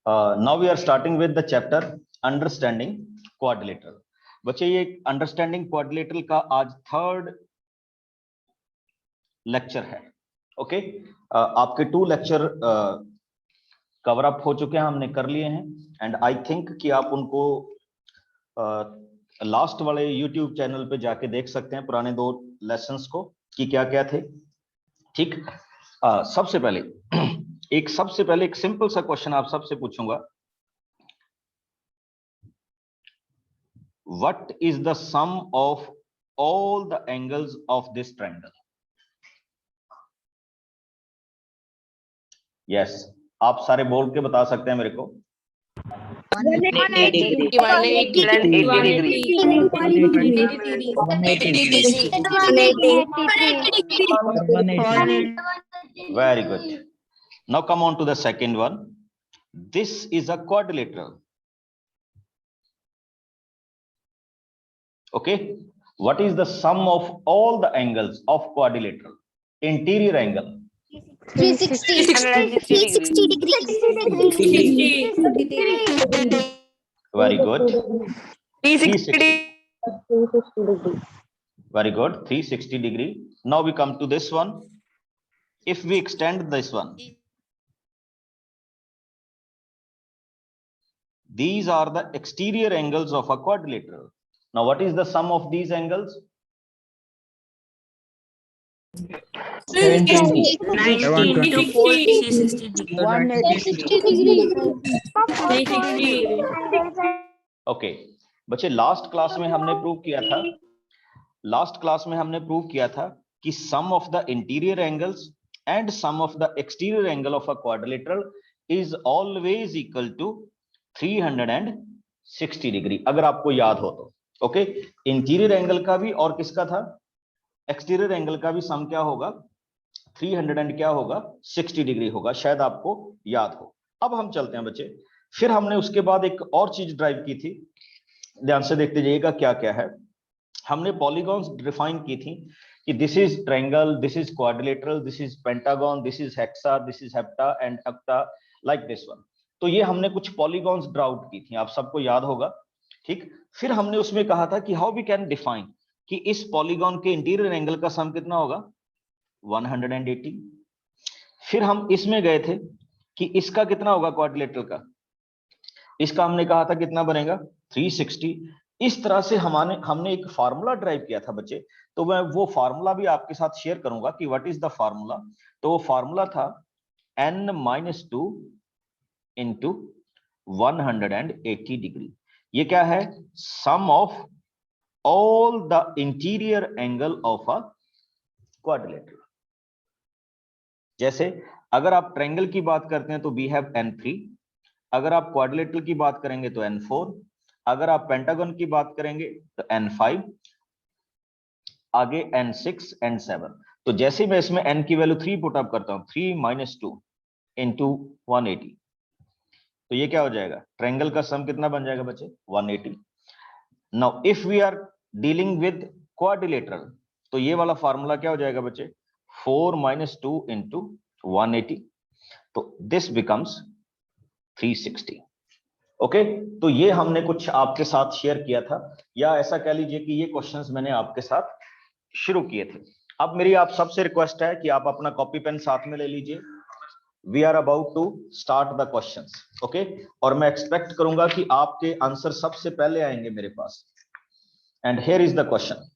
Now we are starting with the chapter understanding quadrilateral. बच्चे ये understanding quadrilateral का आज थर्ड लेक्चर है। ओके आपके 2 लेक्चर कवर अप हो चुके हैं, हमने कर लिए हैं एंड आई थिंक कि आप उनको लास्ट वाले यूट्यूब चैनल पे जाके देख सकते हैं पुराने 2 लेसन्स को कि क्या क्या थे। ठीक सबसे पहले एक सिंपल सा क्वेश्चन आप सबसे पूछूंगा, what is the sum of all the angles of this triangle? Yes आप सारे बोल के बता सकते हैं मेरे को। 180 Very good. Now come on to the second one. This is a quadrilateral. Okay. What is the sum of all the angles of quadrilateral? Interior angle. 360 degrees. Very good. 360. Very good. 360 degree. Now we come to this one. If we extend this one, these are the exterior angles of a quadrilateral. Now what is the sum of these angles? 90 to 460 degrees. Okay बच्चे last class में हमने prove किया था कि sum of the interior angles and sum of the exterior angle of a quadrilateral is always equal to 360 degree, अगर आपको याद हो तो। ओके इंटीरियर एंगल का भी और किसका था, एक्सटीरियर एंगल का भी सम क्या होगा, 300 एंड क्या होगा 60 डिग्री होगा, शायद आपको याद हो। अब हम चलते हैं बच्चे, फिर हमने उसके बाद एक और चीज ड्राइव की थी, ध्यान से देखते जाइएगा क्या क्या है। हमने पॉलीगॉन्स डिफाइन की थी कि this is triangle, this is quadrilateral, this is pentagon, this is hexa, this is hepta and octa, like this one. तो ये हमने कुछ पॉलीगॉन्स ड्रा आउट की थी, आप सबको याद होगा। ठीक फिर हमने उसमें कहा था कि हाउ वी कैन डिफाइन कि इस पॉलीगॉन के इंटीरियर एंगल का सम कितना होगा 180। फिर हम इसमें गए थे कि इसका कितना होगा क्वाड्रिलेटरल का, इसका हमने कहा था कितना बनेगा 360। इस तरह से हमने एक फार्मूला ड्राइव किया था बच्चे, तो मैं वो फार्मूला भी आपके साथ शेयर करूंगा कि व्हाट इज द फार्मूला। तो वो फार्मूला था n-2 इंटू 180 डिग्री। ये क्या है, sum of all the interior angle of a quadrilateral. जैसे अगर आप ट्रायंगल की बात करते हैं तो वी हैव n3, अगर आप क्वाड्रिलेटरल की बात करेंगे तो n4, अगर आप पेंटागन की बात करेंगे तो n5, आगे n6 n7। तो जैसे मैं इसमें n की वैल्यू 3 पुट अप करता हूं, 3 - 2 इंटू 180, तो ये क्या हो जाएगा, ट्रायंगल का सम कितना बन जाएगा बच्चे 180। Now if we are dealing with quadrilateral तो ये वाला फार्मूला क्या हो जाएगा बच्चे 4 - 2 इंटू 180, तो दिस बिकम्स 360। ओके तो ये हमने कुछ आपके साथ शेयर किया था, या ऐसा कह लीजिए कि ये क्वेश्चंस मैंने आपके साथ शुरू किए थे। अब मेरी आप सबसे रिक्वेस्ट है कि आप अपना कॉपी पेन साथ में ले लीजिए, we are about to start the questions. Okay और मैं एक्सपेक्ट करूंगा कि आपके आंसर सबसे पहले आएंगे मेरे पास। And here is the question,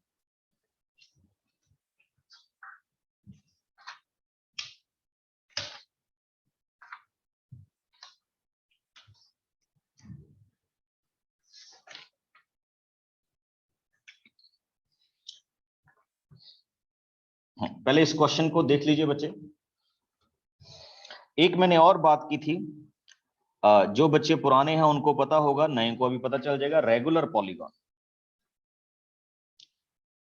पहले इस क्वेश्चन को देख लीजिए बच्चे। एक मैंने और बात की थी, जो बच्चे पुराने हैं उनको पता होगा, नए को अभी पता चल जाएगा। रेगुलर पॉलीगॉन,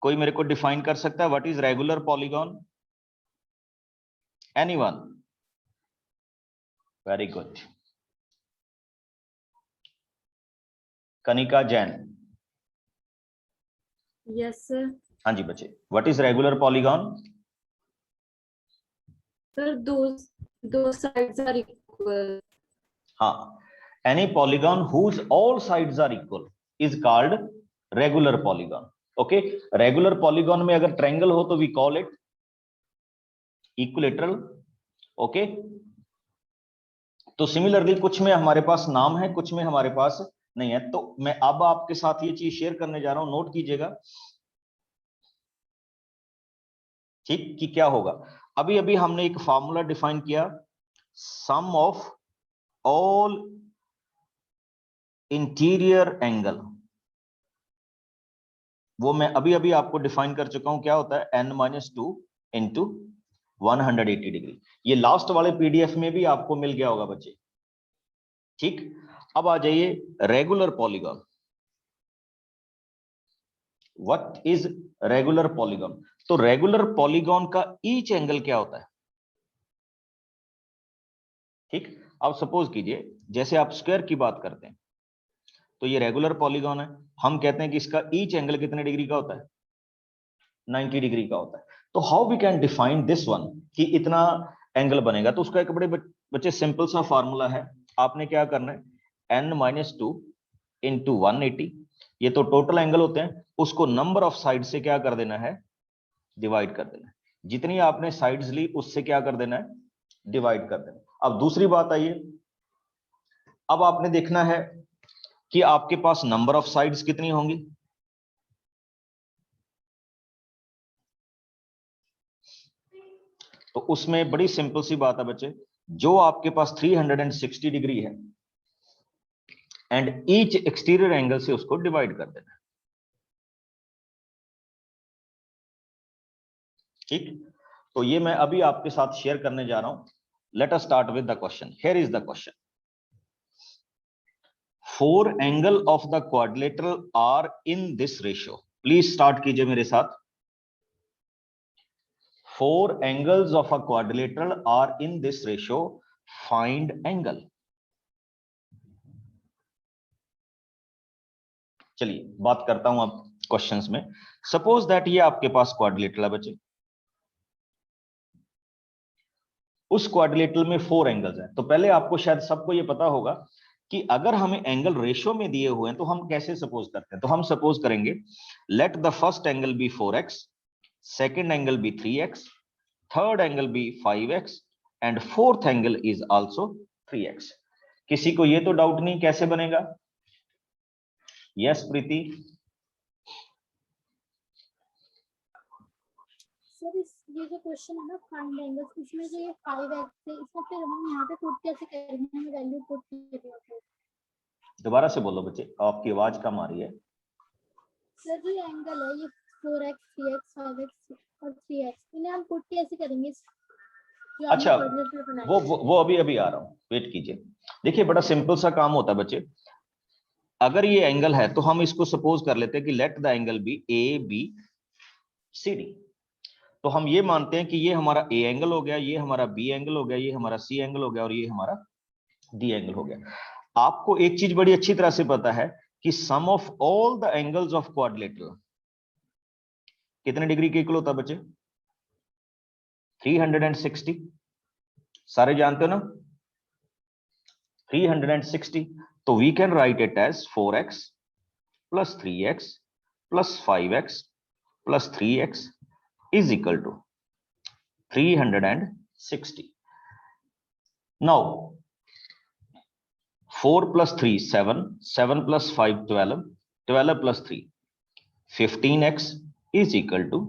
कोई मेरे को डिफाइन कर सकता है what is regular polygon? Anyone? Very good, Kanika Jain. Yes sir. हाँ जी बच्चे, what is regular polygon? Sir दो साइड्स आर इक्वल। हाँ any polygon whose all sides are equal is called regular polygon. Okay, regular polygon में अगर triangle हो तो we call it equilateral. Okay, तो similarly कुछ में हमारे पास नाम है, कुछ में हमारे पास नहीं है. तो मैं अब आपके साथ ये चीज शेयर करने जा रहा हूं, नोट कीजिएगा, ठीक, कि क्या होगा. अभी अभी हमने एक फार्मूला डिफाइन किया, सम ऑफ ऑल इंटीरियर एंगल, वो मैं अभी अभी आपको डिफाइन कर चुका हूं. क्या होता है, n-2 इंटू 180 डिग्री. ये लास्ट वाले पीडीएफ में भी आपको मिल गया होगा बच्चे, ठीक. अब आ जाइए regular polygon. What is regular polygon? तो रेगुलर पॉलीगॉन का ईच एंगल क्या होता है, ठीक. अब सपोज कीजिए जैसे आप स्क्वायर की बात करते हैं, तो ये रेगुलर पॉलीगॉन है. हम कहते हैं कि इसका ईच एंगल कितने डिग्री का होता है, 90 डिग्री का होता है. तो how we can define this one, कि इतना एंगल बनेगा. तो उसका एक बड़े बच्चे सिंपल सा फार्मूला है. आपने क्या करना है, n-2 इंटू 180, ये तो टोटल एंगल होते हैं, उसको नंबर ऑफ साइड से क्या कर देना है, डिवाइड कर देना है. जितनी आपने साइड्स ली उससे क्या कर देना है, डिवाइड कर देना. अब दूसरी बात आइए, अब आपने देखना है कि आपके पास नंबर ऑफ साइड्स कितनी होंगी. तो उसमें बड़ी सिंपल सी बात है बच्चे, जो आपके पास 360 डिग्री है एंड ईच एक्सटीरियर एंगल से उसको डिवाइड कर देना है, ठीक. तो ये मैं अभी आपके साथ शेयर करने जा रहा हूं. Let us start with the question. Here is the question. 4 angle of the quadrilateral are in this ratio. Please start कीजिए मेरे साथ. 4 angles of a quadrilateral are in this ratio. Find angle. चलिए बात करता हूं अब क्वेश्चंस में. Suppose that ये आपके पास क्वाड्रिलेटरल है बच्चे. उस क्वाड्रिलेटरल में 4 एंगल्स हैं. तो पहले आपको शायद सबको ये पता होगा कि अगर हमें एंगल रेशियो में दिए हुए हैं तो हम कैसे सपोज करते हैं. तो हम सपोज करेंगे, let the first angle be 4x, second angle be 3x, third angle be 5x and fourth angle is also 3x. किसी को ये तो डाउट नहीं कैसे बनेगा? यस प्रीति. सर ये जो क्वेश्चन है ना फाइंड एंगल्स, इसमें जो ये 5x है, इसमें फिर हम यहाँ पे पुट कैसे करेंगे, हमें वैल्यू पुट करेंगे. दोबारा से बोलो बच्चे, आपकी आवाज कम आ रही है. सर जो एंगल है ये 4x 3x 5x और 3x, इन्हें हम पुट कैसे करेंगे? अच्छा, वो अभी अभी आ रहा हूं, वेट कीजिए. देखिए बड़ा सिंपल सा काम होता है बच्चे. अगर ये एंगल है तो हम इसको सपोज कर लेते हैं कि let the angle be A B C D. तो हम ये मानते हैं कि ये हमारा ए एंगल हो गया, ये हमारा बी एंगल हो गया, ये हमारा सी एंगल हो गया और ये हमारा डी एंगल हो गया. आपको एक चीज बड़ी अच्छी तरह से पता है कि sum of all the angles of quadrilateral कितने डिग्री के इक्वल होता है बच्चे? 360. सारे जानते हो ना 360. तो we can write it as 4x plus 3x plus 5x plus 3x is equal to 360. Now 4 plus 3 7, 7 plus 5 12, 12 plus 3 15x is equal to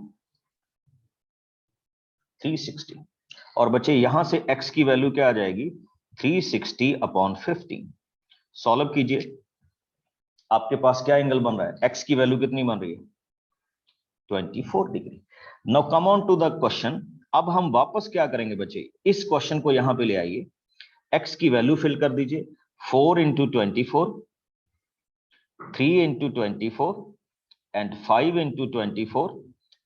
360. और बच्चे यहां से x की वैल्यू क्या आ जाएगी? 360 अपॉन 15. सॉल्व कीजिए. आपके पास क्या एंगल बन रहा है? x की वैल्यू कितनी बन रही है? 24 degree. Now come on to the question. अब हम वापस क्या करेंगे बच्चे, इस क्वेश्चन को यहां पे ले आइए. x की वैल्यू फिल कर दीजिए. 4 into 24, 3 into 24 and 5 into 24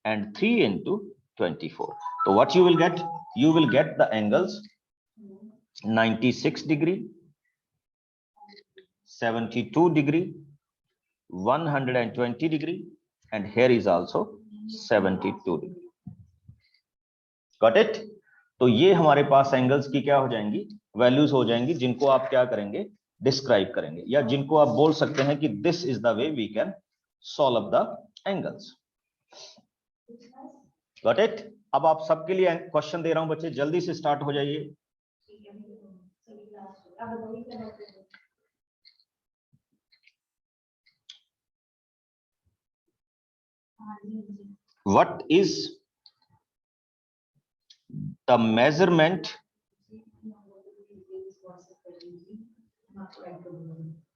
and 3 into 24. तो what you will gate? You will get the angles 96 degree, 72 degree, 120 degree and here is also 72 degree. Got it? तो ये हमारे पास एंगल्स की क्या हो जाएंगी? वैल्यूज हो जाएंगी, जिनको आप क्या करेंगे? डिस्क्राइब करेंगे, या जिनको आप बोल सकते हैं कि this is the way we can solve the angles. Got it? अब आप सबके लिए क्वेश्चन दे रहा हूं बच्चे, जल्दी से स्टार्ट हो जाइए। What is the measurement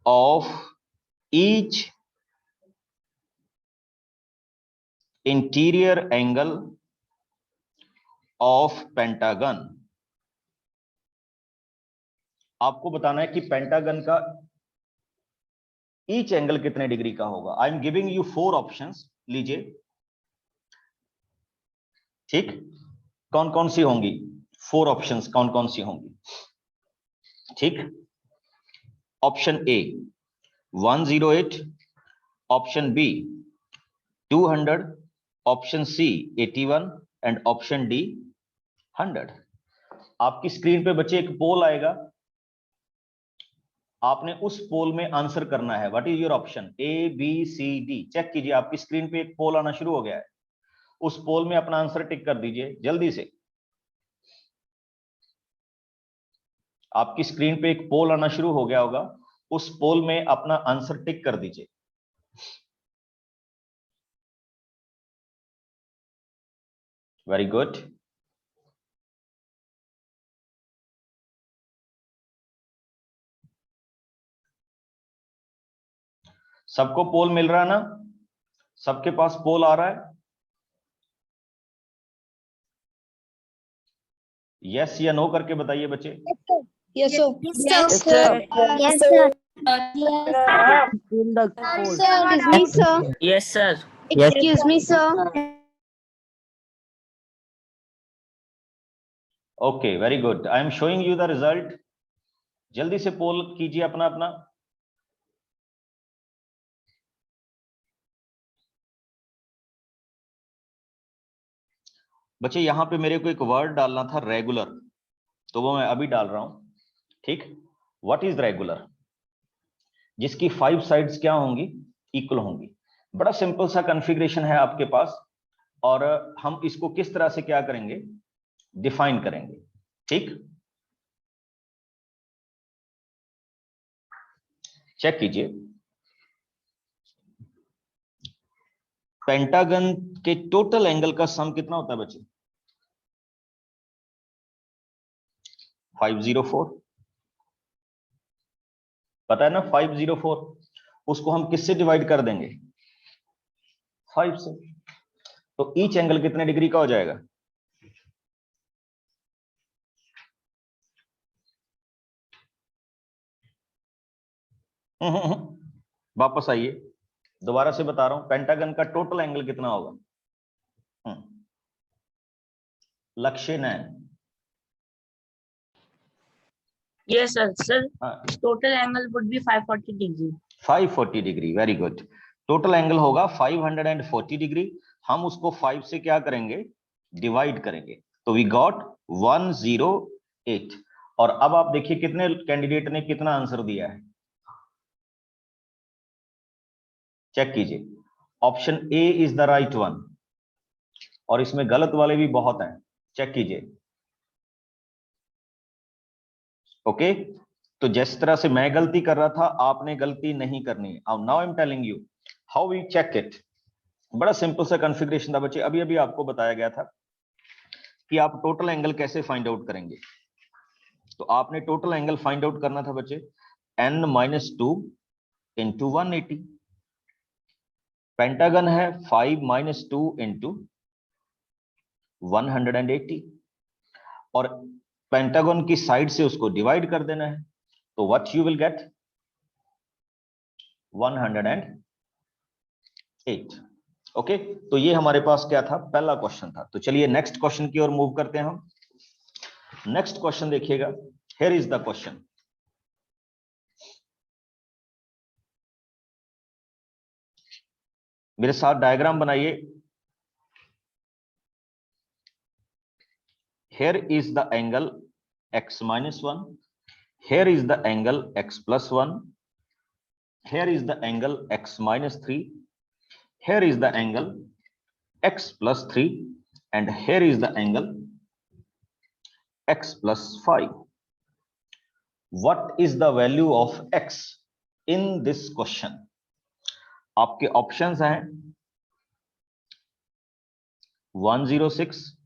of each interior angle of pentagon? आपको बताना है कि पेंटागन का ईच एंगल कितने डिग्री का होगा। I am giving you 4 options, लीजिए। ठीक, कौन कौन सी होंगी 4 ऑप्शंस, कौन कौन सी होंगी? ठीक, option A 108, option B 200, option C 81 and option D 100। आपकी स्क्रीन पे बच्चे एक पोल आएगा, आपने उस पोल में आंसर करना है। What is your option? A B C D. Check कीजिए, आपकी स्क्रीन पे एक पोल आना शुरू हो गया है, उस पोल में अपना आंसर टिक कर दीजिए जल्दी से। आपकी स्क्रीन पे एक पोल आना शुरू हो गया होगा, उस पोल में अपना आंसर टिक कर दीजिए। Very good. सबको पोल मिल रहा है ना? सबके पास पोल आ रहा है? यस या नो करके बताइए बच्चे। Yes, sir. Yes, sir. Yes, sir. Excuse me, sir. Yes, sir. Excuse me, sir. Okay, very good. I am showing you the result. जल्दी से पोल कीजिए अपना अपना। बच्चे यहां पे मेरे को एक वर्ड डालना था रेगुलर, तो वो मैं अभी डाल रहा हूं। ठीक, व्हाट इज रेगुलर? जिसकी 5 साइड्स क्या होंगी? इक्वल होंगी। बड़ा सिंपल सा कॉन्फ़िगरेशन है आपके पास, और हम इसको किस तरह से क्या करेंगे? डिफाइन करेंगे। ठीक, चेक कीजिए। पेंटागन के टोटल एंगल का सम कितना होता है बच्चे? 504। पता है ना 504? उसको हम किससे डिवाइड कर देंगे? 5 से। तो ईच एंगल कितने डिग्री का हो जाएगा? वापस आइए, दोबारा से बता रहा हूं, पेंटागन का टोटल एंगल कितना होगा? लक्ष्य नैन। Yes, sir. Sir, हाँ, total angle would be 540 degree. 540 degree. Very good. Total angle होगा 540 डिग्री। हम उसको 5 से क्या करेंगे? डिवाइड करेंगे। तो वी गॉट 108। और अब आप देखिए कितने कैंडिडेट ने कितना आंसर दिया है। चेक कीजिए, option A is the right one, और इसमें गलत वाले भी बहुत हैं। चेक कीजिए। ओके, तो जिस तरह से मैं गलती कर रहा था, आपने गलती नहीं करनी है। अब now I am telling you how we check it. बड़ा सिंपल सा कॉन्फ़िगरेशन था बच्चे, अभी अभी आपको बताया गया था कि आप टोटल एंगल कैसे फाइंड आउट करेंगे। तो आपने टोटल एंगल फाइंड आउट करना था बच्चे n-2 इंटू 180। पेंटागन है 5-2 इंटू 180, और पेंटागन की साइड से उसको डिवाइड कर देना है। तो what you will gate? 108। Okay, तो ये हमारे पास क्या था? पहला क्वेश्चन था। तो चलिए नेक्स्ट क्वेश्चन की ओर मूव करते हैं हम। नेक्स्ट क्वेश्चन देखिएगा, हियर इज द क्वेश्चन। मेरे साथ डायग्राम बनाइए। Here is the angle x-1, here is the angle x plus 1, here is the angle x minus 3, here is the angle x plus 3, and here is the angle x plus 5. What is the value of x in this question? आपके options हैं 106,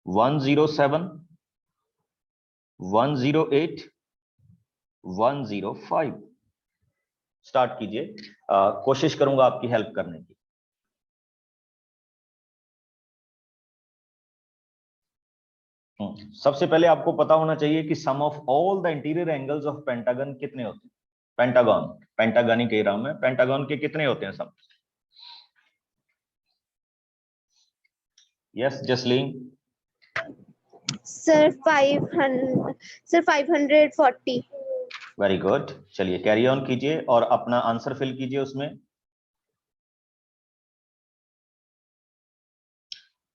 107, 108, 105. Start कीजिए, कोशिश करूंगा आपकी help करने की। सबसे पहले आपको पता होना चाहिए कि sum of all the interior angles of pentagon कितने होते हैं। पेंटागन ही कह रहा हूं मैं, पेंटागन के कितने होते हैं sum? Yes Jasleen. Sir 540। Very good, चलिए कैरी ऑन कीजिए और अपना आंसर फिल कीजिए उसमें।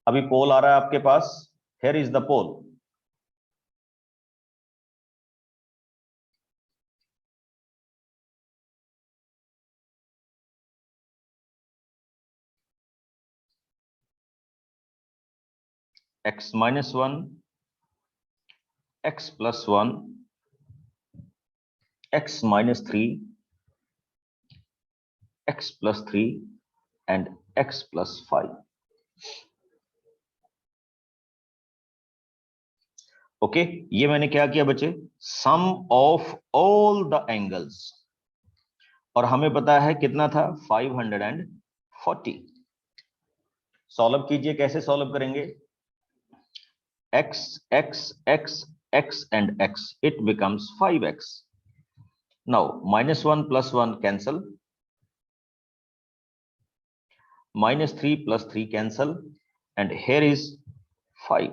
अभी पोल आ रहा है आपके पास, here is the poll. x minus 1, x plus 1, x minus 3, x plus 3 and x plus 5. Okay, ये मैंने क्या किया बच्चे, sum of all the angles, और हमें पता है कितना था 540। सॉल्व कीजिए, कैसे सॉल्व करेंगे? x x x x and x, it becomes 5x. now minus 1 plus 1 cancel, minus 3 plus 3 cancel, and here is 5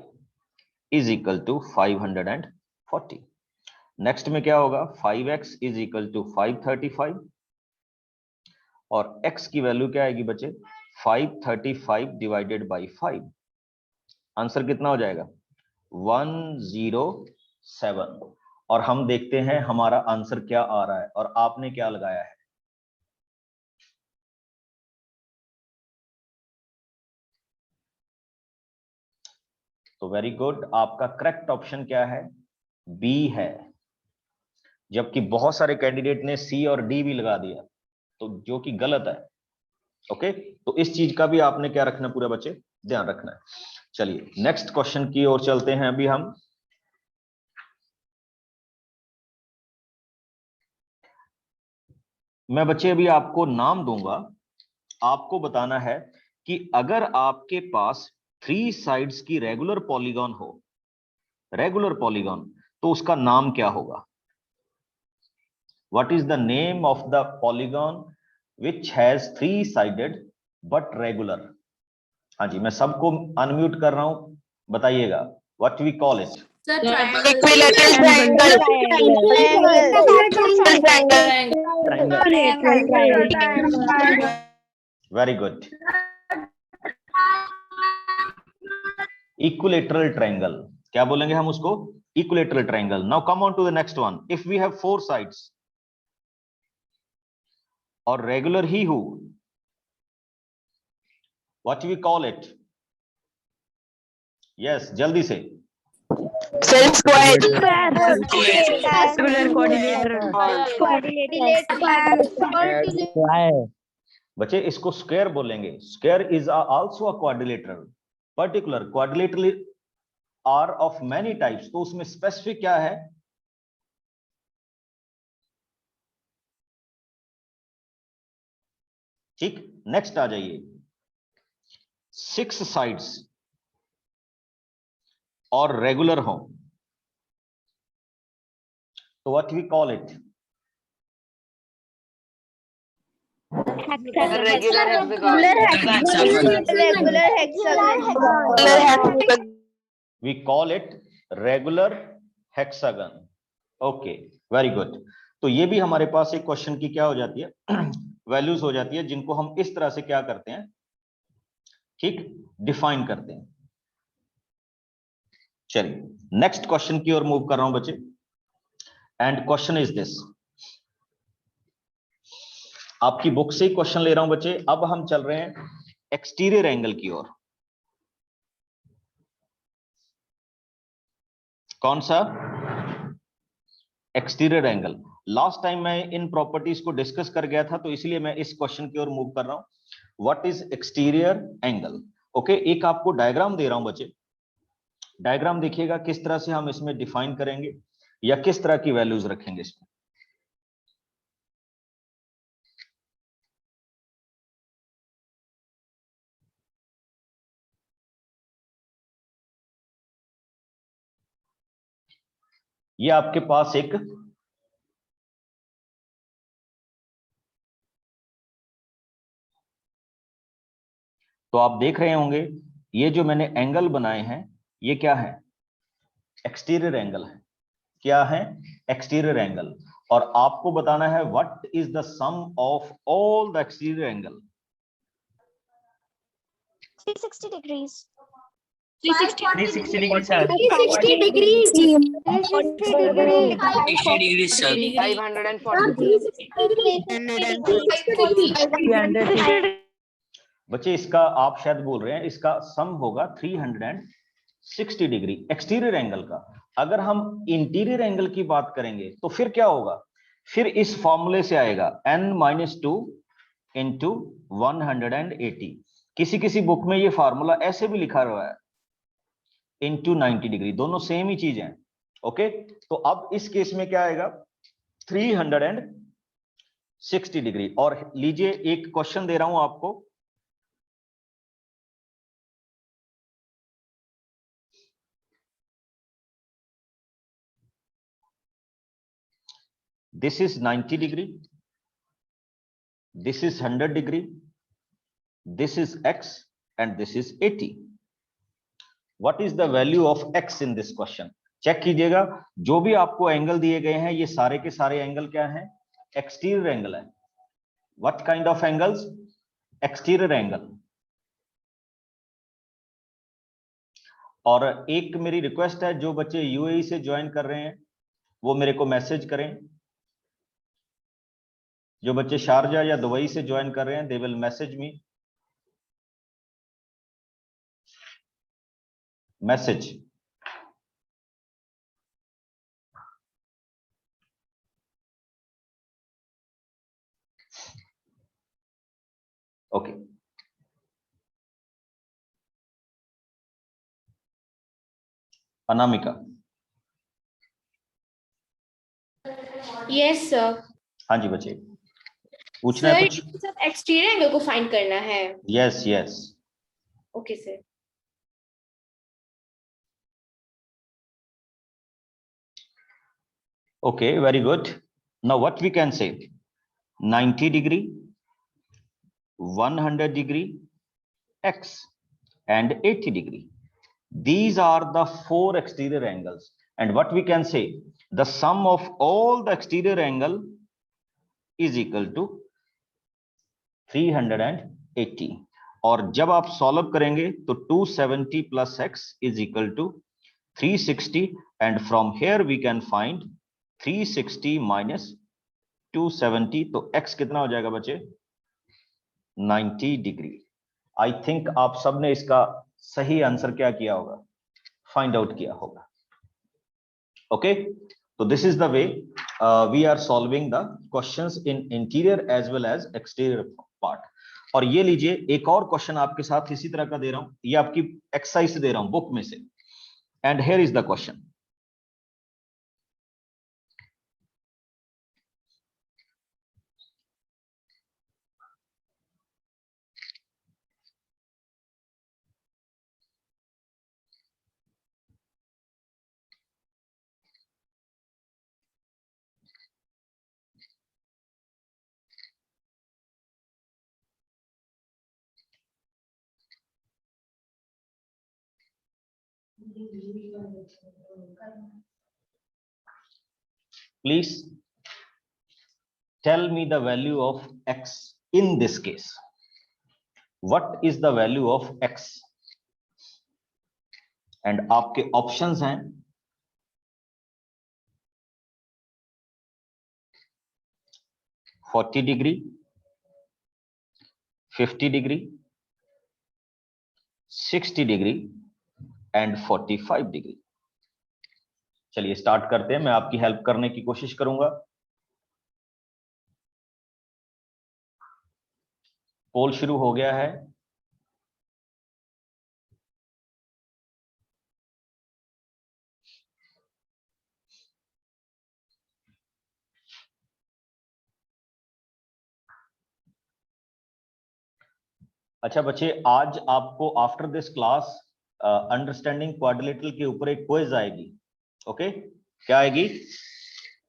is equal to 540. next में क्या होगा, 5x is equal to 535, और x की वैल्यू क्या आएगी बच्चे, 535 डिवाइडेड बाई 5। आंसर कितना हो जाएगा, 107। और हम देखते हैं हमारा आंसर क्या आ रहा है और आपने क्या लगाया है। तो वेरी गुड, आपका करेक्ट ऑप्शन क्या है, बी है, जबकि बहुत सारे कैंडिडेट ने सी और डी भी लगा दिया, तो जो कि गलत है। ओके, तो इस चीज का भी आपने क्या रखना, पूरे बच्चे ध्यान रखना है। चलिए नेक्स्ट क्वेश्चन की ओर चलते हैं अभी हम। मैं बच्चे अभी आपको नाम दूंगा, आपको बताना है कि अगर आपके पास 3 साइड्स की रेगुलर पॉलीगॉन हो, रेगुलर पॉलीगॉन, तो उसका नाम क्या होगा। What is the name of the polygon which has 3 sided but regular. हाँ जी, मैं सबको अनम्यूट कर रहा हूं, बताइएगा what we call it. Very good, equilateral triangle, क्या बोलेंगे हम उसको, equilateral triangle. Now come on to the next one. If we have 4 sides और रेगुलर ही हो, what we call it. Yes, जल्दी से। बच्चे इसको स्क्वायर बोलेंगे, square is also a quadrilateral, particular quadrilateral are of many types, तो उसमें स्पेसिफिक क्या है, ठीक। नेक्स्ट आ जाइए, 6 साइड्स और रेगुलर हो, तो what we call it. We call it regular hexagon. Okay, very good. तो ये भी हमारे पास एक क्वेश्चन की क्या हो जाती है, वैल्यूज हो जाती है, जिनको हम इस तरह से क्या करते हैं, ठीक, डिफाइन करते हैं। चलिए नेक्स्ट क्वेश्चन की ओर मूव कर रहा हूं बच्चे। एंड क्वेश्चन इज दिस, आपकी बुक से ही क्वेश्चन ले रहा हूं बच्चे। अब हम चल रहे हैं एक्सटीरियर एंगल की ओर। कौन सा? Exterior angle. लास्ट टाइम मैं इन प्रॉपर्टीज को डिस्कस कर गया था, तो इसलिए मैं इस क्वेश्चन की ओर मूव कर रहा हूं। What is exterior angle? Okay, एक आपको डायग्राम दे रहा हूं बच्चे। डायग्राम देखिएगा किस तरह से हम इसमें डिफाइन करेंगे या किस तरह की वैल्यूज रखेंगे इसमें। ये आपके पास एक तो आप देख रहे होंगे, ये जो मैंने एंगल बनाए हैं ये क्या है? एक्सटीरियर एंगल है। क्या है? Exterior angle. और आपको बताना है what is the sum of all the exterior angle. 360 degrees. 360 degree, sir. 360 degrees. 360 degrees. 60 degrees, sir. 360 बच्चे इसका आप शायद बोल रहे हैं इसका सम होगा 360 डिग्री एक्सटीरियर एंगल का। अगर हम इंटीरियर एंगल की बात करेंगे तो फिर क्या होगा? फिर इस फॉर्मूले से आएगा n-2 इंटू 180। किसी किसी बुक में ये फार्मूला ऐसे भी लिखा हुआ है इंटू 90 डिग्री, दोनों सेम ही चीज है। ओके, तो अब इस केस में क्या आएगा? 360 डिग्री। और लीजिए एक क्वेश्चन दे रहा हूं आपको, this is 90 degree, this is 100 degree, this is x and this is 80. What is the value of x in this question? Check कीजिएगा, जो भी आपको एंगल दिए गए हैं ये सारे के सारे एंगल क्या हैं? एक्सटीरियर एंगल है। What kind of angles? Exterior angle. और एक मेरी रिक्वेस्ट है, जो बच्चे यूएई से ज्वाइन कर रहे हैं वो मेरे को मैसेज करें। जो बच्चे शारजा या दुबई से ज्वाइन कर रहे हैं, they will message me, message. Okay, Anamika. Yes, sir. हाँ जी बच्चे, पूछना है कुछ? सब एक्सटीरियर एंगल को फाइंड करना है। Yes yes. Okay sir. Okay, very good. Now what we can say? 90 degree, 100 degree, x and 80 degree. These are the four exterior angles. And what we can say? The sum of all the exterior angle is equal to 380. और जब आप solve करेंगे तो 270 plus x is equal to 360. And from here we can find 360 minus 270, तो x कितना हो जाएगा बच्चे? 90 डिग्री। आई थिंक आप सबने इसका सही आंसर क्या किया होगा? फाइंड आउट किया होगा। ओके, तो this is the way we are solving the questions in interior as well as exterior part. और ये लीजिए एक और क्वेश्चन आपके साथ इसी तरह का दे रहा हूं, ये आपकी एक्सरसाइज से दे रहा हूं बुक में से। And here is the question. Please tell me the value of x in this case. What is the value of x? And आपके ऑप्शंस हैं 40 degree, 50 degree, 60 degree and 45 degree. चलिए स्टार्ट करते हैं, मैं आपकी हेल्प करने की कोशिश करूंगा। पोल शुरू हो गया है। अच्छा बच्चे, आज आपको after this class understanding quadrilateral के ऊपर एक क्विज आएगी। ओके, क्या आएगी?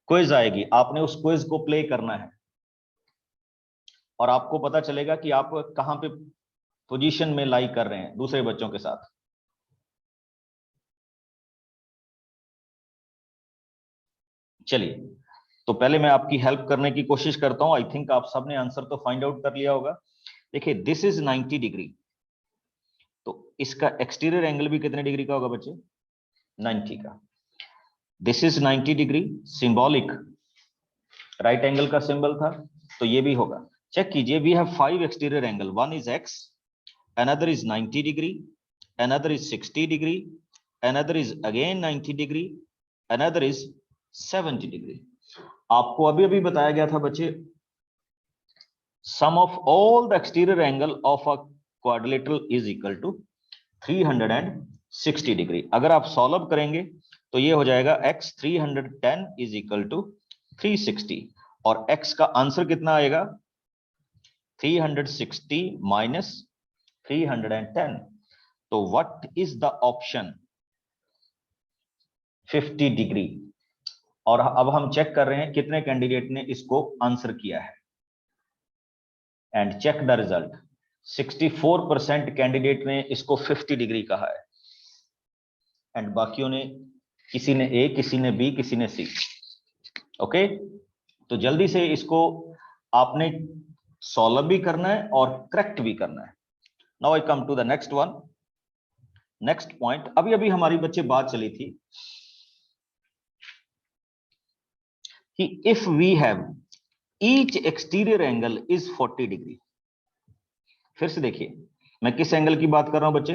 क्विज आएगी। आपने उस क्विज को प्ले करना है और आपको पता चलेगा कि आप कहां पे पोजीशन में लाई कर रहे हैं दूसरे बच्चों के साथ। चलिए, तो पहले मैं आपकी हेल्प करने की कोशिश करता हूं। आई थिंक आप सबने आंसर तो फाइंड आउट कर लिया होगा। देखिए, दिस इज 90 डिग्री, तो इसका एक्सटीरियर एंगल भी कितने डिग्री का होगा बच्चे? 90 का। This is 90 degree, symbolic right angle का सिंबल था, तो ये भी होगा। चेक कीजिए, we have 5 exterior angle, one is x, another is 90 degree, another is 60 degree, another is again 90 degree, another is 70 degree. आपको अभी अभी बताया गया था बच्चे, sum of all the exterior angle of a quadrilateral is equal to 360 degree. अगर आप solve करेंगे तो ये हो जाएगा x 310 इज इक्वल टू 360, और x का आंसर कितना आएगा? 360 माइनस 310। तो what is the option? 50 degree. और अब हम चेक कर रहे हैं कितने कैंडिडेट ने इसको आंसर किया है, and check the result. 64% candidate ने इसको 50 डिग्री कहा है, एंड बाकियों ने, किसी ने ए, किसी ने बी, किसी ने सी। ओके, तो जल्दी से इसको आपने सॉल्व भी करना है और करेक्ट भी करना है। Now I come to the next one, next point. अभी अभी हमारी बच्चे बात चली थी कि if we have each exterior angle is 40 degree. फिर से देखिए, मैं किस एंगल की बात कर रहा हूं बच्चे?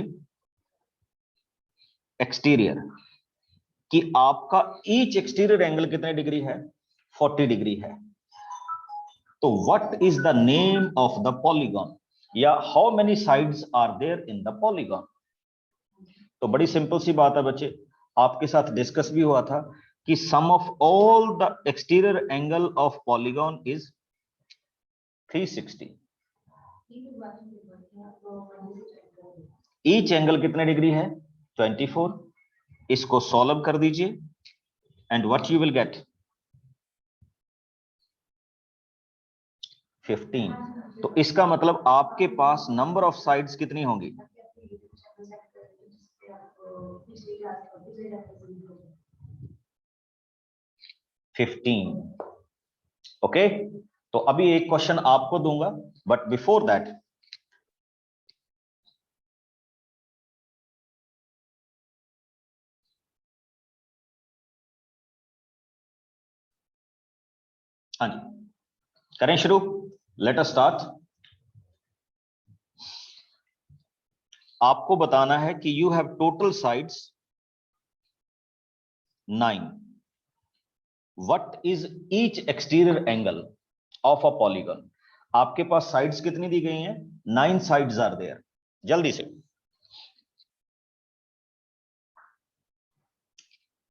एक्सटीरियर, कि आपका ईच एक्सटीरियर एंगल कितने डिग्री है? 40 डिग्री है। तो what is the name of the polygon, या how many sides are there in the polygon? तो बड़ी सिंपल सी बात है बच्चे, आपके साथ डिस्कस भी हुआ था कि sum of all the exterior angle of polygon is 360। Each angle कितने डिग्री है? 24। इसको सॉल्व कर दीजिए and what you will get? 15। तो इसका मतलब आपके पास नंबर ऑफ साइड्स कितनी होंगी? 15। ओके, तो अभी एक क्वेश्चन आपको दूंगा, बट बिफोर दैट हाँ जी, करें शुरू। Late us start. आपको बताना है कि you have total sides 9। What is each exterior angle of a polygon? आपके पास साइड्स कितनी दी गई हैं? 9 साइड्स आर देयर। जल्दी से।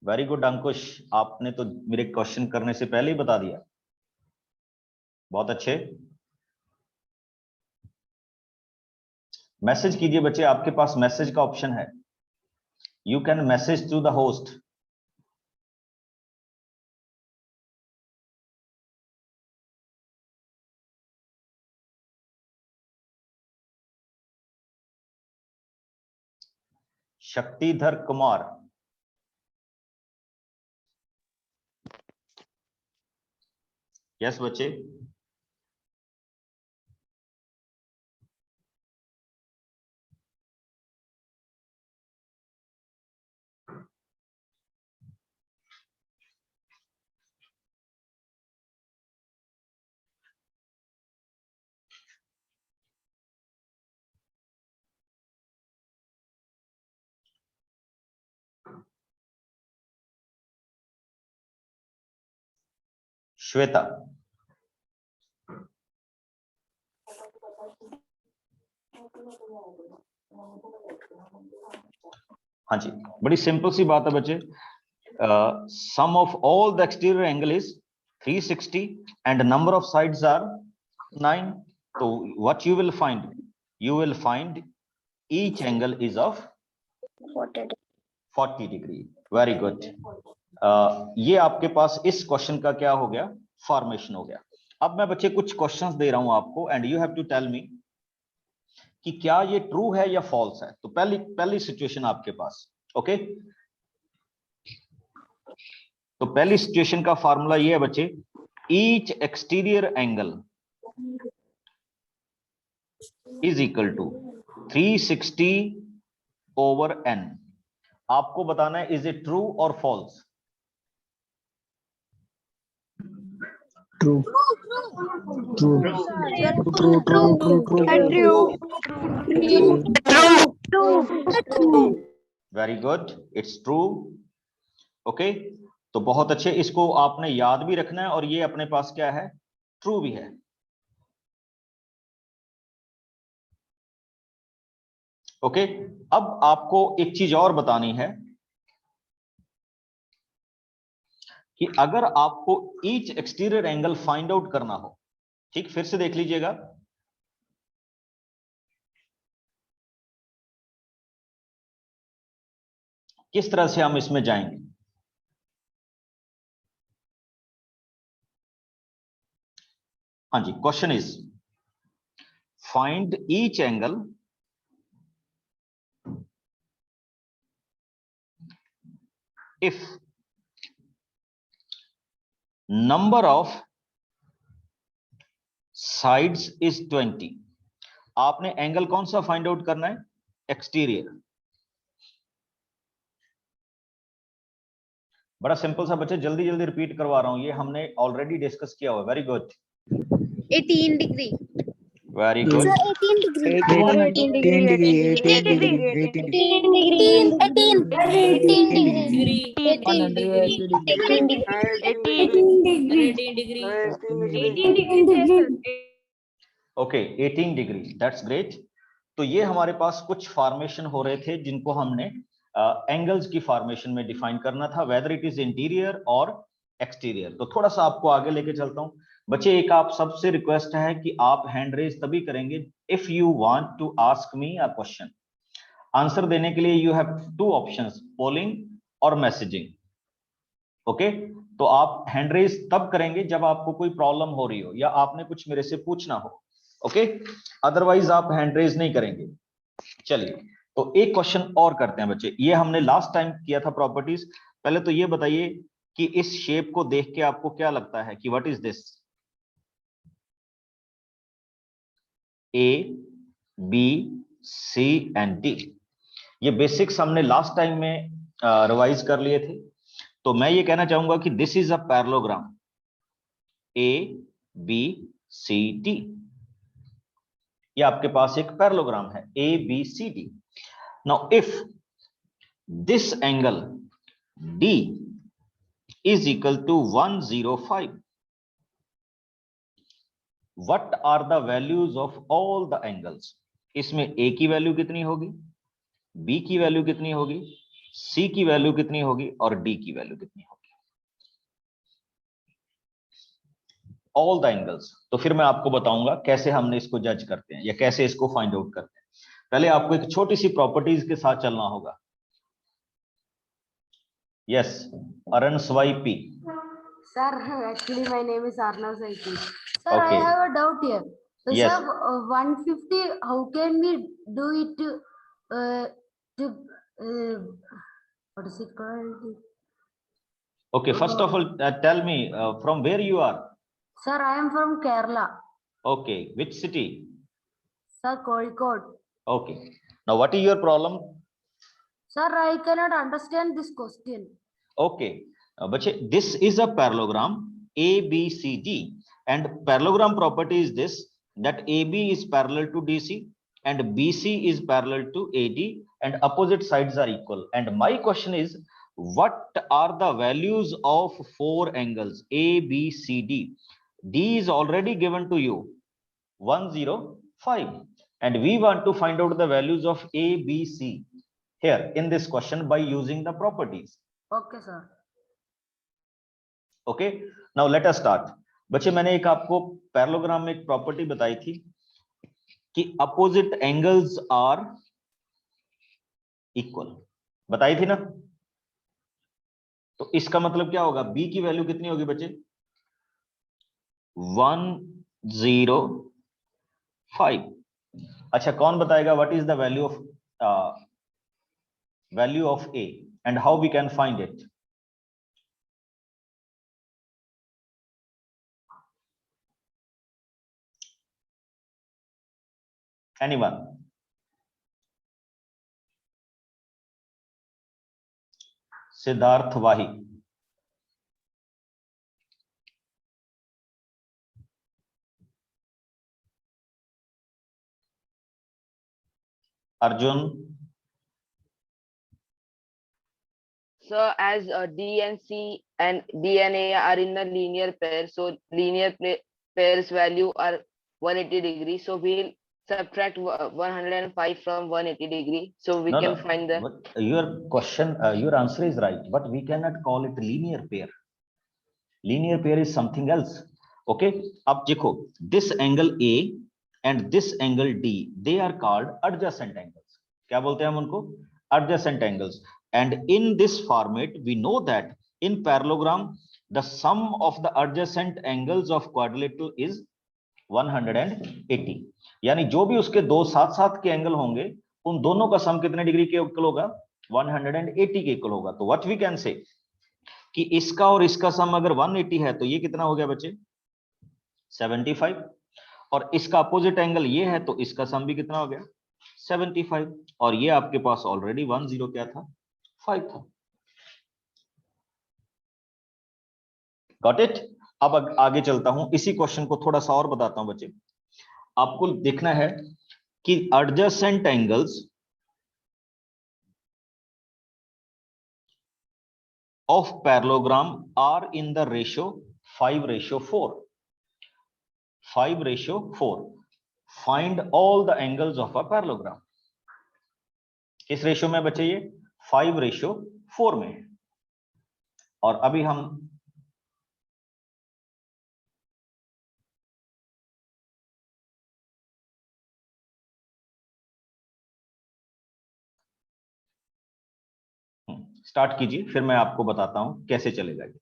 वेरी गुड अंकुश, आपने तो मेरे क्वेश्चन करने से पहले ही बता दिया। बहुत अच्छे। मैसेज कीजिए बच्चे, आपके पास मैसेज का ऑप्शन है। You can message to the host. Shaktidhar Kumar, yes बच्चे। श्वेता। हाँ जी, बड़ी सिंपल सी बात है बच्चे। Sum of all the exterior angle is 360 and number of sides are 9. तो what you will find each angle is of 40 degree. Very good. ये आपके पास इस क्वेश्चन का क्या हो गया, फॉर्मेशन हो गया। अब मैं बच्चे कुछ क्वेश्चंस दे रहा हूं आपको and you have to tell me कि क्या ये ट्रू है या फॉल्स है। तो पहली सिचुएशन आपके पास, ओके। तो पहली सिचुएशन का फार्मूला ये है बच्चे, each exterior angle is equal to 360 over n। आपको बताना है इज इट ट्रू और false. True. True. True. True. Very good, it's true. Okay, तो बहुत अच्छे, इसको आपने याद भी रखना है और ये अपने पास क्या है, ट्रू भी है। ओके, अब आपको एक चीज और बतानी है कि अगर आपको each exterior angle find out करना हो, ठीक, फिर से देख लीजिएगा। किस तरह से हम इसमें जाएंगे। हाँ जी, question is find each angle if number of sides is 20। आपने एंगल कौन सा फाइंड आउट करना है, एक्सटीरियर। बड़ा सिंपल सा बच्चे, जल्दी जल्दी रिपीट करवा रहा हूं, ये हमने ऑलरेडी डिस्कस किया हुआ। Very good, 18 degree. Very good. 18 okay, 18 degree, that's great. तो ये हमारे पास कुछ फॉर्मेशन हो रहे थे जिनको हमने एंगल्स की फॉर्मेशन में डिफाइन करना था, वेदर इट इज इंटीरियर और एक्सटीरियर। तो थोड़ा सा आपको आगे लेके चलता हूं बच्चे। एक आप सबसे रिक्वेस्ट है कि आप हैंड रेज तभी करेंगे if you want to ask me a question. Answer देने के लिए you have two options, polling और मैसेजिंग। ओके, तो आप हैंड रेज तब करेंगे जब आपको कोई प्रॉब्लम हो रही हो या आपने कुछ मेरे से पूछना हो। ओके, अदरवाइज आप हैंड रेज नहीं करेंगे। चलिए, तो एक क्वेश्चन और करते हैं बच्चे। ये हमने लास्ट टाइम किया था प्रॉपर्टीज। पहले तो ये बताइए कि इस शेप को देख के आपको क्या लगता है कि what is this. A, B, C and D. ये बेसिक्स हमने लास्ट टाइम में रिवाइज कर लिए थे। तो मैं ये कहना चाहूंगा कि this is a parallelogram, A B C D. ये आपके पास एक पैरेललोग्राम है, A B C D. Now if this angle D is equal to 105, what are the values of all the angles। इसमें A की वैल्यू कितनी होगी, B की वैल्यू कितनी होगी, C की वैल्यू कितनी होगी और D की वैल्यू कितनी होगी, ऑल द एंगल्स। तो फिर मैं आपको बताऊंगा कैसे हमने इसको जज करते हैं या कैसे इसको फाइंड आउट करते हैं। पहले आपको एक छोटी सी प्रॉपर्टीज के साथ चलना होगा। यस, अरन स्वाइपी। Sir, actually my name is Arnav Saiti. Sir, Okay. I have a doubt here. So, Yes. Sir, 150, how can we do it to what is it called? Okay, first of all, tell me from where you are. Sir, I am from Kerala. Okay, which city? Sir, Kozhikode. Okay, now what is your problem? Sir, I cannot understand this question. Okay, but this is a parallelogram ABCD, and parallelogram property is this, that AB is parallel to DC and BC is parallel to AD and opposite sides are equal. And my question is, what are the values of 4 angles A, B, C, D? D is already given to you 105, and we want to find out the values of A, B, C here in this question by using the properties. Okay, sir. Okay, now let us start. बच्चे मैंने एक आपको parallelogram में एक property बताई थी कि opposite angles are equal, बताई थी ना? तो इसका मतलब क्या होगा, बी की वैल्यू कितनी होगी बच्चे? 105. अच्छा, कौन बताएगा what is the value of A and how we can find it? Anyone? Siddharth Wahi. Arjun. So as D and C and D and A are in a linear pair, so linear pairs value are 180 degrees. So we'll subtract 105 from 180 degree. So we can find the. But your question, your answer is right, but we cannot call it linear pair. Linear pair is something else. Okay. अब देखो, this angle A and this angle D, they are called adjacent angles. क्या बोलते हैं हम उनको? Adjacent angles. And in this format, we know that in parallelogram, the sum of the adjacent angles of quadrilateral is 180. यानी जो भी उसके दो साथ साथ के एंगल होंगे, उन दोनों का सम कितने डिग्री के इक्वल होगा? 180 के इक्वल होगा. तो व्हाट वी कैन से कि इसका और इसका सम अगर 180 है तो ये कितना हो गया बच्चे? 75. और इसका अपोजिट एंगल ये है तो इसका सम भी कितना हो गया? 75. और ये आपके पास ऑलरेडी 10 क्या था? 5 था. Got it? अब आगे चलता हूं, इसी क्वेश्चन को थोड़ा सा और बताता हूं बच्चे. आपको देखना है कि adjacent angles of parallelogram are in the ratio 5:4. 5:4. Find all the angles of a parallelogram. किस रेशियो में बच्चे? ये 5:4 में. और अभी हम स्टार्ट कीजिए, फिर मैं आपको बताता हूं कैसे चलेगा ये.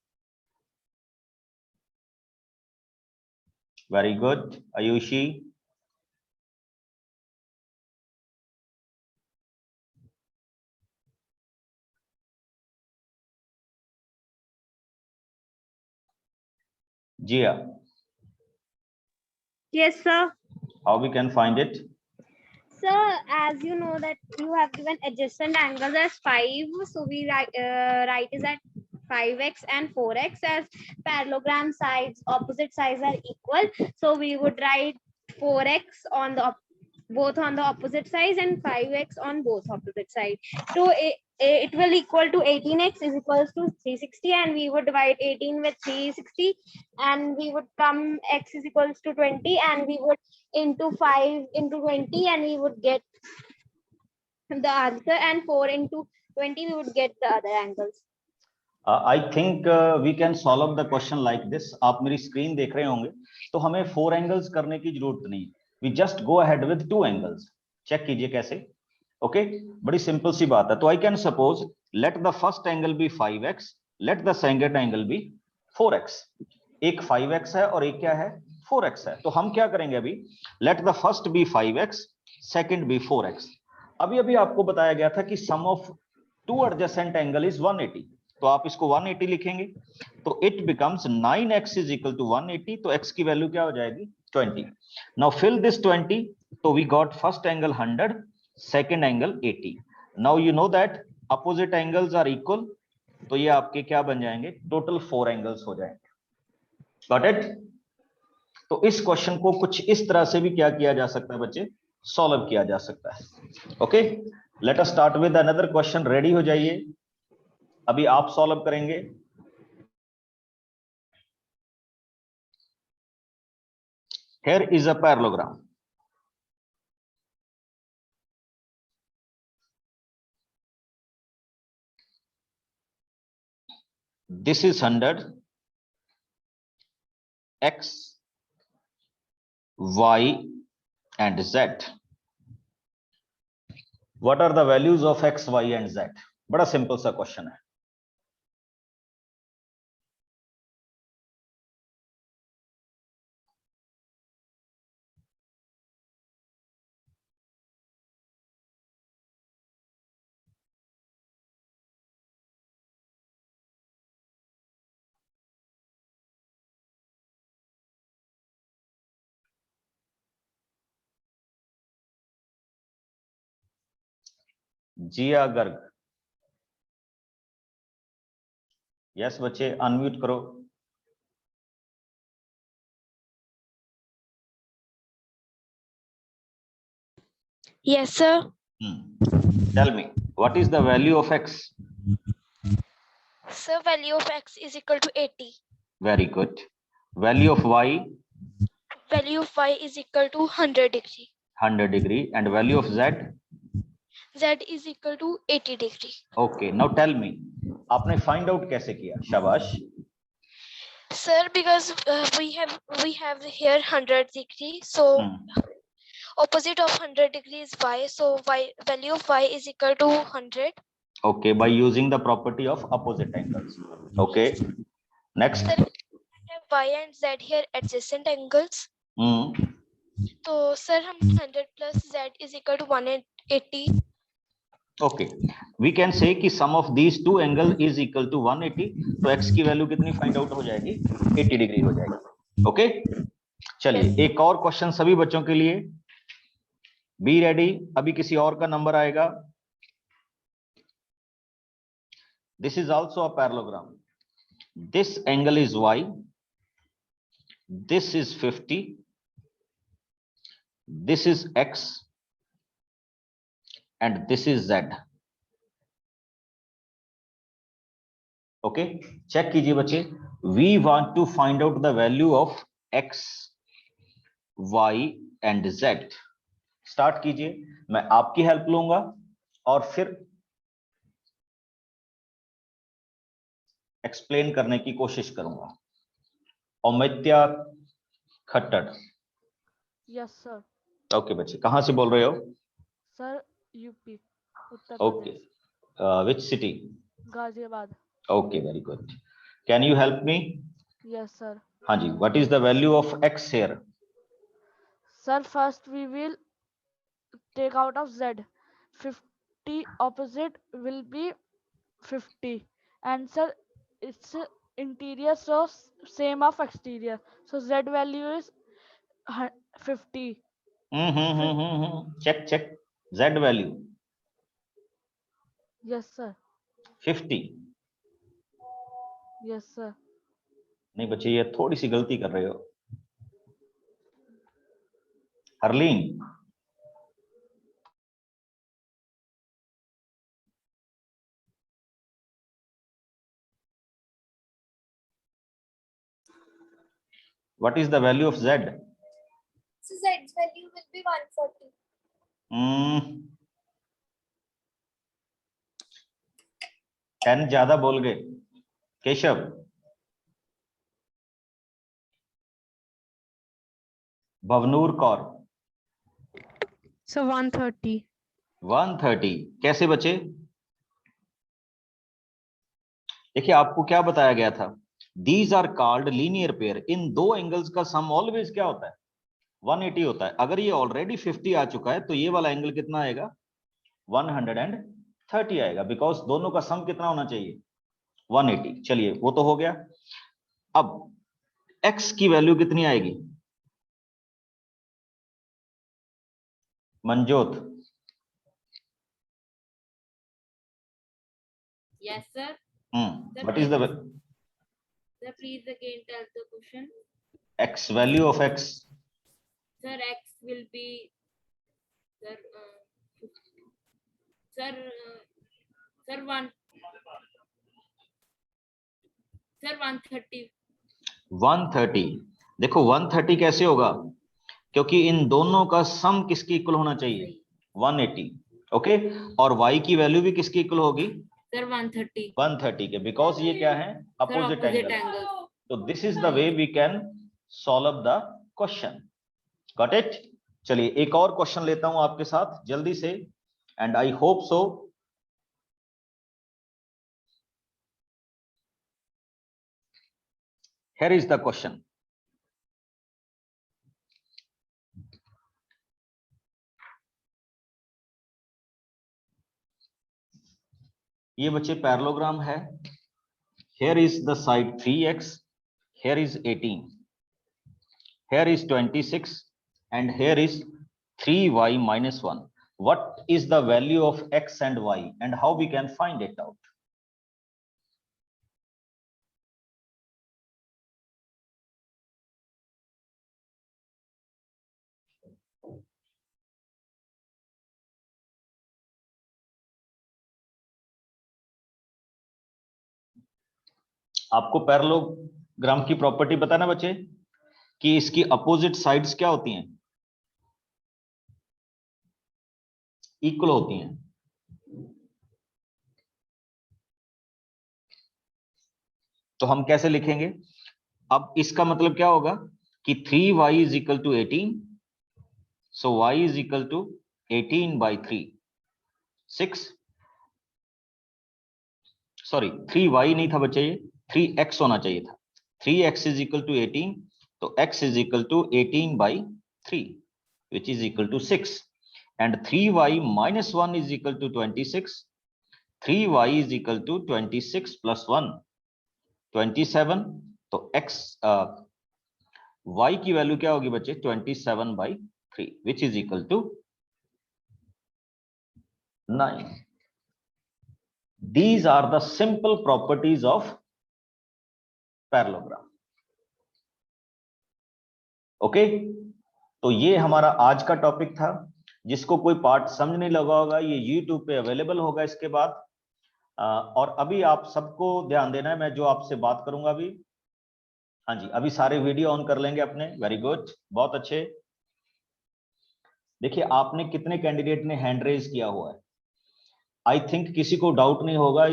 Very good Ayushi. Jia, Yes, sir. how we can find it? Sir, as you know that you have given adjacent angles as 5, so we write is at 5x and 4x as parallelogram sides, opposite sides are equal. So we would write 4x on the both on the opposite sides and 5x on both opposite sides. So it will equal to 18x is equals to 360, and we would divide 18 with 360, and we would come x is equals to 20, and we would into 5 into 20, and we would get the answer, and 4 into 20 we would get the other angles. I think we can solve the question like this. आप मेरी screen देख रहे होंगे, तो हमें 4 angles करने की जरूरत नहीं. We just go ahead with 2 angles. Check कीजिए कैसे. ओके, बड़ी सिंपल सी बात है. तो I can suppose let the first angle be 5x, let the second angle be 4x. एक 5x है और एक क्या है? 4x है. तो हम क्या करेंगे अभी? Let the first be 5x, second be 4x. अभी आपको बताया गया था कि sum of two adjacent angle is 180. तो आप इसको 180 लिखेंगे, तो it becomes 9x is equal to 180. तो x की वैल्यू क्या हो जाएगी? 20. Now fill this 20. So we got first angle 100, second angle 80. Now you know that opposite angles are equal. तो ये आपके क्या बन जाएंगे? टोटल 4 एंगल्स हो जाएंगे. Got it? तो इस क्वेश्चन को कुछ इस तरह से भी क्या किया जा सकता है बच्चे? सॉल्व किया जा सकता है. Okay, late us start with another question. Ready हो जाइए. अभी आप सॉल्व करेंगे। Here is a parallelogram. This is 100, x, y and z. What are the values of x, y and z? बड़ा सिंपल सा क्वेश्चन है। जिया गर्ग, यस बच्चे unmute करो। Yes, sir. Tell me, what is the value of x? Sir, value of x is equal to 80. Very good. Value of y? Value of y is equal to 100 degree. 100 degree. And value of z? Z is equal to 80 degree. Okay, now tell me, आपने find out कैसे किया? शाबाश। Sir, because we have here 100 degree, so opposite of 100 degree is y, so y value of y is equal to 100. Okay, by using the property of opposite angles. Okay, next. Sir, we have y and z here adjacent angles. So sir, हम 100 plus z is equal to 180. Okay, we can say कि sum of these two angles is equal to 180. तो x की value कितनी find out हो जाएगी? 80 degree हो जाएगी। Okay, चलिए एक और क्वेश्चन सभी बच्चों के लिए। Be ready. अभी किसी और का नंबर आएगा। This is also a parallelogram. This angle is y. This is 50. This is x. And this is z. Okay, check कीजिए बच्चे। We want to find out the value of x, y and z. Start कीजिए, मैं आपकी help लूंगा और फिर explain करने की कोशिश करूंगा। Amitya Khattar. Yes sir. Okay बच्चे, कहां से बोल रहे हो? Sir UP, Uttar okay, Pradesh. Which city? Ghaziabad. Okay, very good. Can you help me? Yes sir. हाँ जी, what is the value of x here? Sir first we will take out of z. 50 opposite will be 50, and sir it's interior, so same of exterior, so z value is 50. check z value। yes sir। 50? yes sir। नहीं बच्चे, ये थोड़ी सी गलती कर रहे हो। Harleen, what is the value of z? So Z's value will be 140. 10 ज्यादा बोल गए। केशव, भवनूर कौर। So 130. 130 कैसे बचे? देखिए आपको क्या बताया गया था, these are called linear pair. इन दो एंगल्स का सम ऑलवेज क्या होता है? 180 होता है। अगर ये ऑलरेडी 50 आ चुका है तो ये वाला एंगल कितना आएगा? 130 आएगा, बिकॉज दोनों का सम कितना होना चाहिए? 180। चलिए वो तो हो गया। अब x की वैल्यू कितनी आएगी? Manjot. Yes, sir. What is the Sir, please again tell the question. x value of x? Sir, x will be, sir, sir, 1. Sir 130. 130। देखो 130 कैसे होगा, क्योंकि इन दोनों का सम किसके इक्वल होना चाहिए, 180। ओके, और y की वैल्यू भी किसकी इक्वल होगी, सर 130. 130 के, बिकॉज ये क्या है, अपोजिट एंगल। तो this is the way we can solve the question. Got it. चलिए एक और क्वेश्चन लेता हूं आपके साथ जल्दी से, and I hope so here is the question। ये बच्चे पैरेललोग्राम है। here is the side 3x, here is 18, here is 26, and here is 3y minus 1। what is the value of x and y and how we can find it out? आपको parallelogram की property पता ना बच्चे, कि इसकी opposite sides क्या होती हैं, इक्वल होती हैं। तो हम कैसे लिखेंगे, अब इसका मतलब क्या होगा कि 3y is equal to 18, so y is equal to 18 by 3, 6, sorry 3y नहीं था बच्चे, ये 3x होना चाहिए था। 3x इज इक्वल टू 18, तो x is equal to 18 by 3 which is equal to 6, and 3y minus 1 is equal to 26। 3y is equal to 26 plus 1, 27। तो x y की वैल्यू क्या होगी बच्चे, 27 by 3 which is equal to 9। These are the simple properties of parallelogram। Okay, तो ये हमारा आज का टॉपिक था। जिसको कोई पार्ट समझ नहीं लगा होगा, ये YouTube पे अवेलेबल होगा इसके बाद। और अभी आप सबको ध्यान देना है, मैं जो आपसे बात करूंगा अभी, हाँ जी, अभी सारे वीडियो ऑन कर लेंगे अपने। वेरी गुड, बहुत अच्छे। देखिए आपने कितने कैंडिडेट ने हैंड रेज किया हुआ है, आई थिंक किसी को डाउट नहीं होगा,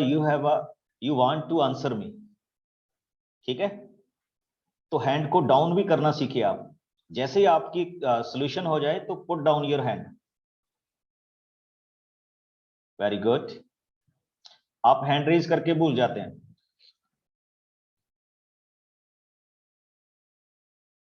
you want to answer me, ठीक है। तो हैंड को डाउन भी करना सीखिए आप, जैसे ही आपकी सॉल्यूशन हो जाए तो put down your hand. Very good. आप हैंड रेज करके भूल जाते हैं।